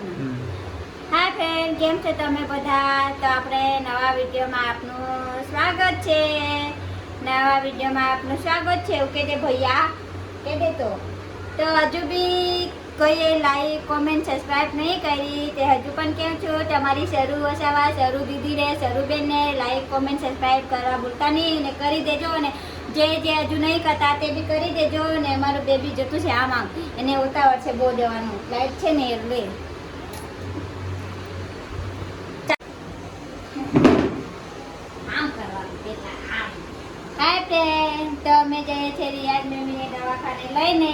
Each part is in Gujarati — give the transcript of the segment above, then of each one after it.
હાય ફ્રેન્ડ, કેમ છો તમે બધા? તો આપણે નવા વિડીયોમાં આપનું સ્વાગત છે. નવા વિડીયોમાં આપનું સ્વાગત છે. એવું કે દે ભૈયા, કે દે તો હજુ બી કોઈએ લાઈક કોમેન્ટ સબસ્ક્રાઈબ નહીં કરી તે હજુ પણ કેમ છો તમારી શરૂ વસાવા શરૂ દીદીને શરૂ બેનને લાઈક કોમેન્ટ સબસ્ક્રાઈબ કરવા ભૂલતા નહીં ને કરી દેજો. ને જે હજુ નહીં કરતા તે બી કરી દેજો. ને અમારું બેબી જતું છે આમ એને ઉતાવળ છે બહુ જવાનું, લાઈટ છે ને એટલે તો અમે જઈએ છીએ રિયાઝ બેબીને દવાખાને લઈને.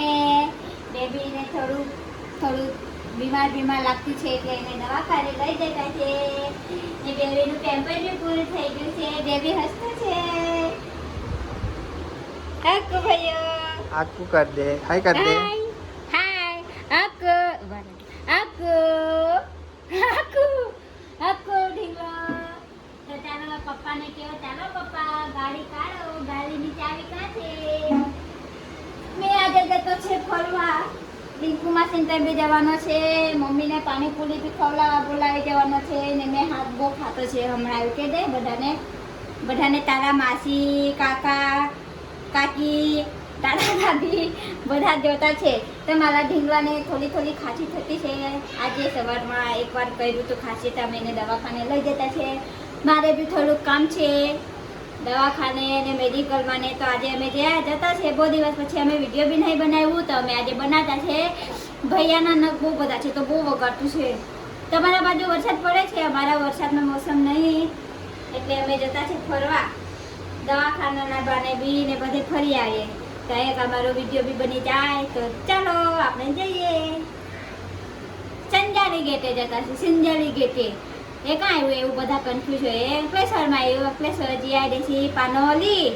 બેબીને થોડું બીમાર લાગતી છે એટલે એને દવાખાને લઈ જતા છે. એ બેબીનું ટેમ્પર બી પૂરું થઈ ગયું છે. બેબી હસતું છે. આકુ ભાઈઓ આકુ કર દે, હાય કર દે, હાય આકુ આકુ આકુ આકુ ઢીંગલો. તો ચાલો પપ્પાને કહો, ચાલો પપ્પા ગાડી કાઢો, ગાડીની ચાવી ક્યાં છે? મેં આજે જતો છે ફરવા, રિંકુ માસીને ત્યાં બી જવાનો છે, મમ્મીને પાણીપુરી બી ખવડાવવા બોલાવી જવાનો છે. ને મેં હાથ બહુ ખાતો છે હમણાં. એવું કે દે બધાને તારા માસી કાકા કાકી દાદા દાદી બધા જોતા છે. તો મારા ઢીંગલાને થોડી ખાંસી થતી છે. આજે સવારમાં એકવાર કર્યું તો ખાંસી તો અમે એને દવાખાને લઈ જતા છે. મારે બી થોડુંક કામ છે દવાખાને અને મેડિકલમાં ને. તો આજે અમે જતા છે. બહુ દિવસ પછી અમે વિડીયો બી નહીં બનાવ્યું તો અમે આજે બનાવતા છે. ભૈયાના નખ બહુ બધા છે તો બહુ વગાડતું છે. તમારા બાજુ વરસાદ પડે છે? અમારા વરસાદનો મોસમ નહીં એટલે અમે જતા છે ફરવા. દવાખાનાના બાને બી ને બધે ફરી આવીએ તો એક અમારો વિડીયો બી બની જાય. તો ચાલો આપણે જઈએ. સંજારી ગેટે જતા છે. સંજારી ગેટે એ કાં આવ્યું એવું બધા કન્ફ્યુઝ હોય. એ અંકલેશ્વરમાં આવ્યું. અંકલેશ્વર જીઆઈડીસી પાનોલી.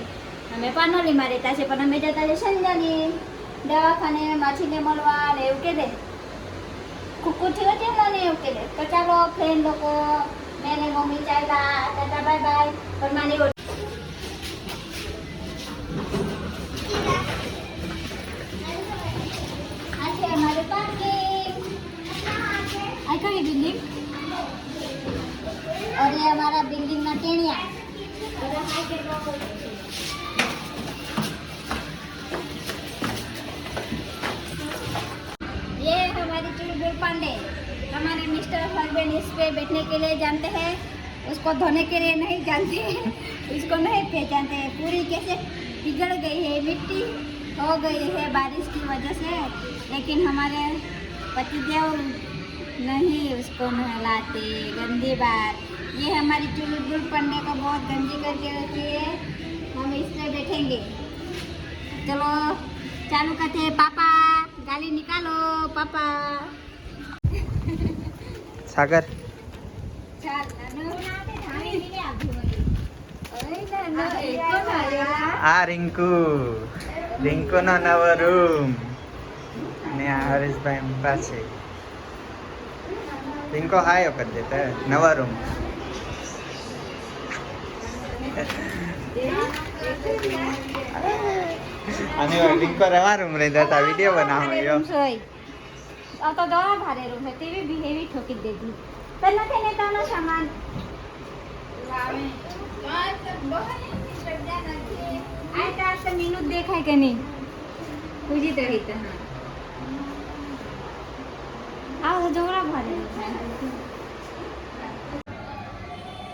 અમે પાનોલીમાં રહેતા છે પણ અમે જતા છે સંજારી દવાખાને માછીને મળવા ને એવું કે દે. કુકુ થયો છે મને એવું કે દે. તો ચાલો ફ્રેન્ડ લોકો મેં ને મમ્મી ચાલ્યા. Tata bye bye. પણ મારી આ છે અમારું પાર્કિંગ. આ કઈ બિલ્ડિંગ? और ये हमारा बिल्डिंग में टेनिया ये हमारी चुलबुल पांडे. हमारे मिस्टर हस्बैंड इस पे बैठने के लिए जानते हैं, उसको धोने के लिए नहीं जानते हैं, उसको नहीं पहचानते हैं. पूरी कैसे पिघल गई है, मिट्टी हो गई है बारिश की वजह से. लेकिन हमारे पतिदेव नहीं उसको नहलाते. गंदी बात. ये हमारी चुलबुल पन्ने को बहुत गंदी करके रखी है. हम इस पे बैठेंगे. चलो चालू करते हैं. पापा गाली निकालो पापा. સાગર આ રિંકુ નો નવો રૂમ ને આ હરેશભાઈ પાસે. રિંકો હાય કરી દેતા નવા રૂમ. અને રિંકો રવા રૂમ રહી જતા વિડીયો બનાવ્યો. આ તો દવા ભારે રૂમ છે. તેવી બી હેવી ઠોકી દેતી. પણ નથી ને તાનો સામાન લાવે. આ તો મિનિટ દેખાય કે નહીં? પૂજી તો રહી તો આ જોરા ભારે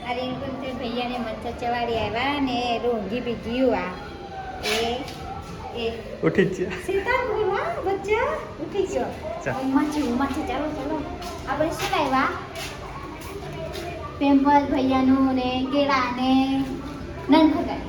આ રિંકુ તે ભૈયાને મચ્છર ચવાડી આવ્યા ને રોંગી બી ગયું. આ એ ઉઠી જ સીતા બોલા બચ્ચા ઉઠી ગયો. માછી ચાલો આપણે શું લાવ્યા? પેમ્પર્સ ભૈયાનું ને કેળા ને નનખટાઈ.